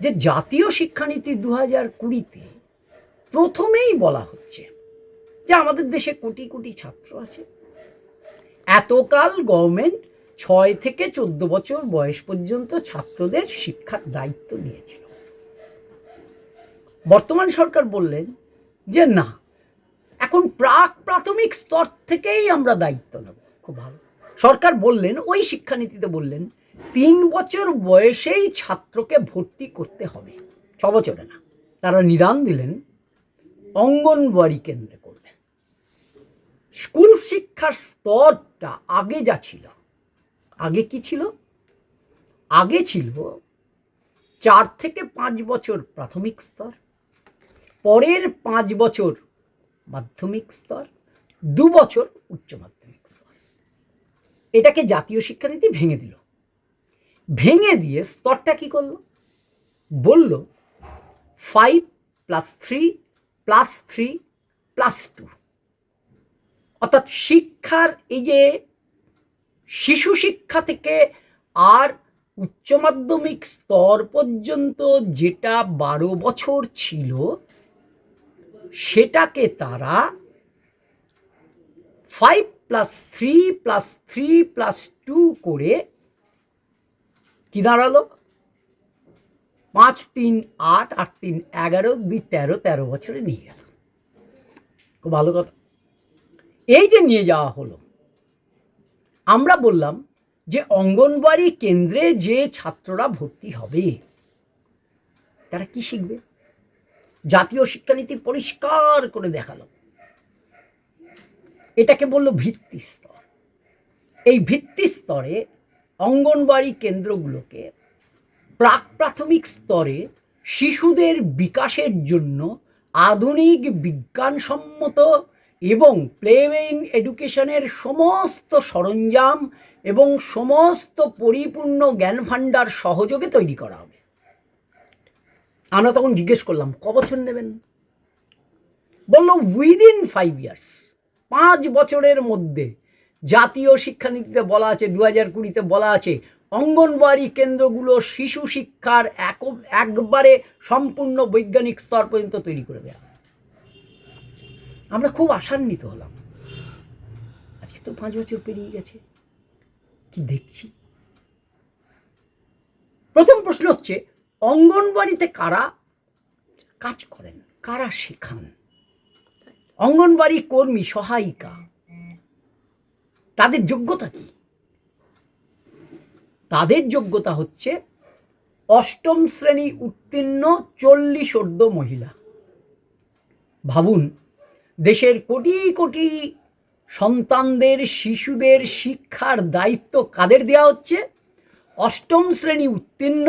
যে জাতীয় শিক্ষানীতি 2020-তে প্রথমেই বলা হচ্ছে যে আমাদের দেশে কোটি কোটি ছাত্র আছে, এতকাল গভর্নমেন্ট 6 থেকে 14 বছর বয়স পর্যন্ত ছাত্রদের শিক্ষার দায়িত্ব নিয়েছিল। বর্তমান সরকার বললেন যে না, এখন প্রাথমিক স্তর থেকেই আমরা দায়িত্ব নেব। খুব ভালো। সরকার বললেন, ওই শিক্ষানীতিতে বললেন 3 বছর বয়সেই ছাত্রকে ভর্তি করতে হবে, 6 বছরে না। তারা নিদান দিলেন অঙ্গনওয়াড়ি কেন্দ্রে করবে। স্কুল শিক্ষার স্তরটা আগে যা ছিল, আগে কি ছিল? আগে ছিল 4 থেকে 5 বছর প্রাথমিক স্তর, পরের 5 বছর মাধ্যমিক স্তর, 2 বছর উচ্চ মাধ্যমিক স্তর। এটাকে জাতীয় শিক্ষানীতি ভেঙে দিল। ভেঙে দিয়ে স্তরটা কি করলো? বলল 5 + 3 + 3 + 2, অর্থাৎ শিক্ষার এই যে শিশু শিক্ষা থেকে আর উচ্চ মাধ্যমিক স্তর পর্যন্ত যেটা 12 বছর ছিল, সেটাকে তারা 5 + 3 + 3 + 2 করে কি দাঁড়ালো? 5 3 8, 8 3 11, 2 13, 13 বছরে নিয়ে গেল। খুব ভালো কথা। এই যে নিয়ে যাওয়া হলো, আমরা বললাম যে অঙ্গনওয়াড়ি কেন্দ্রে যে ছাত্ররা ভর্তি হবে তারা কি শিখবে? জাতীয় শিক্ষানীতি পরিষ্কার করে দেখালো, এটাকে বললো ভিত্তি স্তর। এই ভিত্তি স্তরে অঙ্গনওয়াড়ি কেন্দ্রগুলোকে প্রাথমিক স্তরে শিশুদের বিকাশের জন্য আধুনিক বিজ্ঞানসম্মত এবং প্লেওয়েইং এডুকেশনের সমস্ত সরঞ্জাম এবং সমস্ত পরিপূর্ণ জ্ঞান ভাণ্ডার সহযোগে তৈরি করা হবে। আমরা তখন জিজ্ঞেস করলাম, ক বছর নেবেন? বলল উইদিন 5 ইয়ার্স, 5 বছরের মধ্যে। জাতীয় শিক্ষানীতিতে বলা আছে, 2020-তে বলা আছে অঙ্গনওয়াড়ি কেন্দ্রগুলো শিশু শিক্ষার একবারে সম্পূর্ণ বৈজ্ঞানিক স্তর পর্যন্ত তৈরি করে দেওয়া। আমরা খুব আশান্বিত হলাম। আজকে তো 5 বছর পেরিয়ে গেছে, কি দেখছি? প্রথম প্রশ্ন হচ্ছে, অঙ্গনওয়াড়িতে কারা কাজ করেন, কারা শেখান? অঙ্গনওয়াড়ি কর্মী, সহায়িকা, তাদের যোগ্যতা কি? তাদের যোগ্যতা হচ্ছে 8ম শ্রেণী উত্তীর্ণ 40 মহিলা। ভাবুন, দেশের কোটি কোটি সন্তানদের, শিশুদের শিক্ষার দায়িত্ব কাদের দেওয়া হচ্ছে? 8ম শ্রেণী উত্তীর্ণ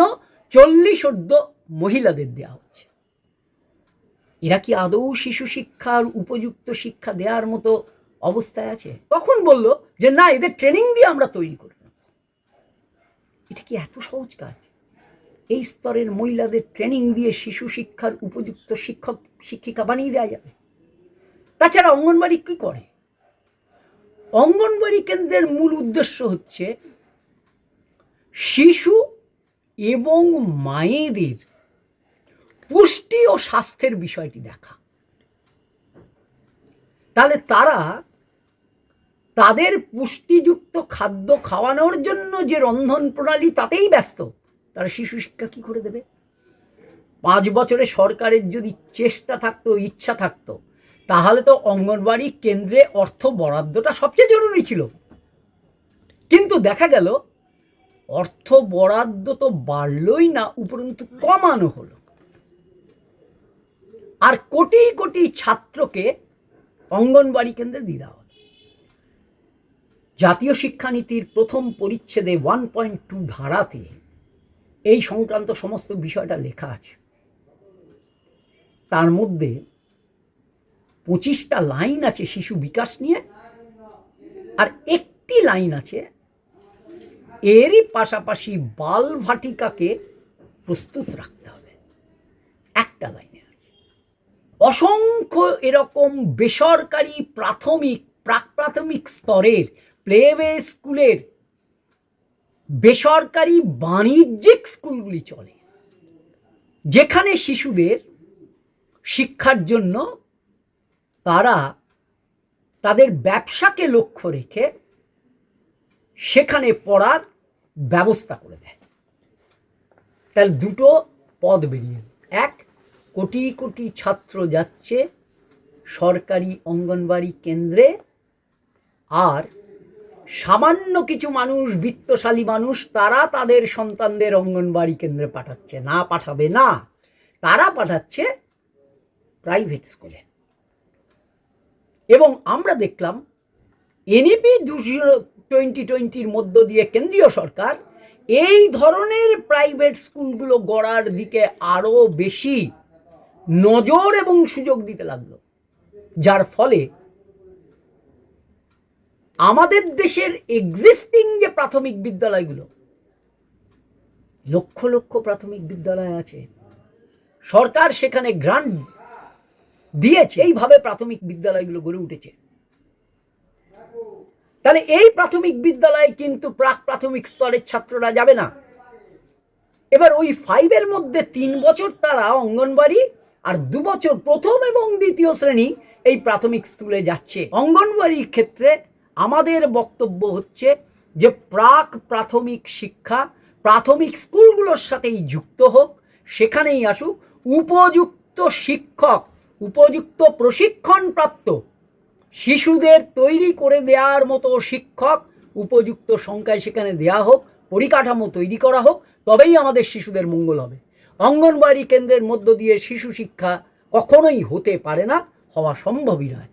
40 মহিলাদের দেওয়া হচ্ছে। এরা কি আদৌ শিশু শিক্ষার উপযুক্ত শিক্ষা দেওয়ার মতো অবস্থায় আছে? তখন বলল যে না, এদের ট্রেনিং দিয়ে আমরা তৈরি করব। এটা কি এত সহজ কাজ? এই স্তরের মহিলাদের ট্রেনিং দিয়ে শিশু শিক্ষার উপযুক্ত শিক্ষক শিক্ষিকা বানিয়ে দেওয়া যাবে? তাছাড়া অঙ্গনওয়াড়ি কি করে? অঙ্গনওয়াড়ি কেন্দ্রের মূল উদ্দেশ্য হচ্ছে শিশু এবং মায়েদের পুষ্টি ও স্বাস্থ্যের বিষয়টি দেখা। তাহলে তারা তাদের পুষ্টিযুক্ত খাদ্য খাওয়ানোর জন্য যে রন্ধন প্রণালী, তাতেই ব্যস্ত। তারা শিশু শিক্ষা কি করে দেবে? 5 বছরে সরকারের যদি চেষ্টা থাকতো, ইচ্ছা থাকতো, তাহলে তো অঙ্গনওয়াড়ি কেন্দ্রে অর্থ বরাদ্দটা সবচেয়ে জরুরি ছিল। কিন্তু দেখা গেল অর্থ বরাদ্দ তো বাড়লই না, উপরন্তু কমানো হলো। আর কোটি কোটি ছাত্রকে অঙ্গনওয়াড়ি কেন্দ্রে দিয়ে দেওয়া হলো। জাতীয় শিক্ষানীতির প্রথম পরিচ্ছেদে 1.2 ধারাতে এই সংক্রান্ত সমস্ত বিষয়টা লেখা আছে। তার মধ্যে 25টা লাইন আছে শিশু বিকাশ নিয়ে, আর একটি লাইন আছে এরই পাশাপাশি বাল ভাটিকাকে প্রস্তুত রাখতে হবে। একটা লাইনে আছে। অসংখ্য এরকম বেসরকারি প্রাথমিক, প্রাক-প্রাথমিক স্তরের প্লেওয়ে স্কুলের বেসরকারি বাণিজ্যিক স্কুলগুলি চলে। যেখানে শিশুদের শিক্ষার জন্য তারা তাদের ব্যবসাকে লক্ষ্য রেখে সেখানে পড়ার ব্যবস্থা করে দেয়। তাহলে দুটো পদ বেরিয়ে, এক, কোটি কোটি ছাত্র যাচ্ছে সরকারি অঙ্গনবাড়ি কেন্দ্রে, আর সামান্য কিছু মানুষ, বিত্তশালী মানুষ, তারা তাদের সন্তানদের অঙ্গনবাড়ি কেন্দ্রে পাঠাচ্ছে না, পাঠাবে না, তারা পাঠাচ্ছে প্রাইভেট স্কুলে। এবং আমরা দেখলাম এনইপি 2020-র মধ্য দিয়ে কেন্দ্রীয় সরকার এই ধরনের প্রাইভেট স্কুলগুলো গড়ার দিকে আরো বেশি নজর এবং সুযোগ দিতে লাগলো, যার ফলে আমাদের দেশের এক্সিস্টিং যে প্রাথমিক বিদ্যালয়গুলো, লক্ষ লক্ষ প্রাথমিক বিদ্যালয় আছে, সরকার সেখানে গ্রান্ট দিয়েছে, এইভাবে প্রাথমিক বিদ্যালয়গুলো গড়ে উঠেছে। তাহলে এই প্রাথমিক বিদ্যালয়ে কিন্তু প্রাক প্রাথমিক স্তরের ছাত্ররা যাবে না। এবার ওই 5-এর মধ্যে 3 বছর তারা অঙ্গনবাড়ি, আর 2 বছর প্রথম এবং দ্বিতীয় শ্রেণী এই প্রাথমিক স্কুলে যাচ্ছে। অঙ্গনবাড়ির ক্ষেত্রে আমাদের বক্তব্য হচ্ছে যে প্রাক প্রাথমিক শিক্ষা প্রাথমিক স্কুলগুলোর সাথেই যুক্ত হোক, সেখানেই আসুক, উপযুক্ত শিক্ষক, উপযুক্ত প্রশিক্ষণপ্রাপ্ত শিশুদের তৈরি করে দেওয়ার মতো শিক্ষক উপযুক্ত সংখ্যায় সেখানে দেওয়া হোক, পরিকাঠামো তৈরি করা হোক, তবেই আমাদের শিশুদের মঙ্গল হবে। অঙ্গনবাড়ি কেন্দ্রের মধ্য দিয়ে শিশু শিক্ষা কখনোই হতে পারে না, হওয়া সম্ভবই নয়।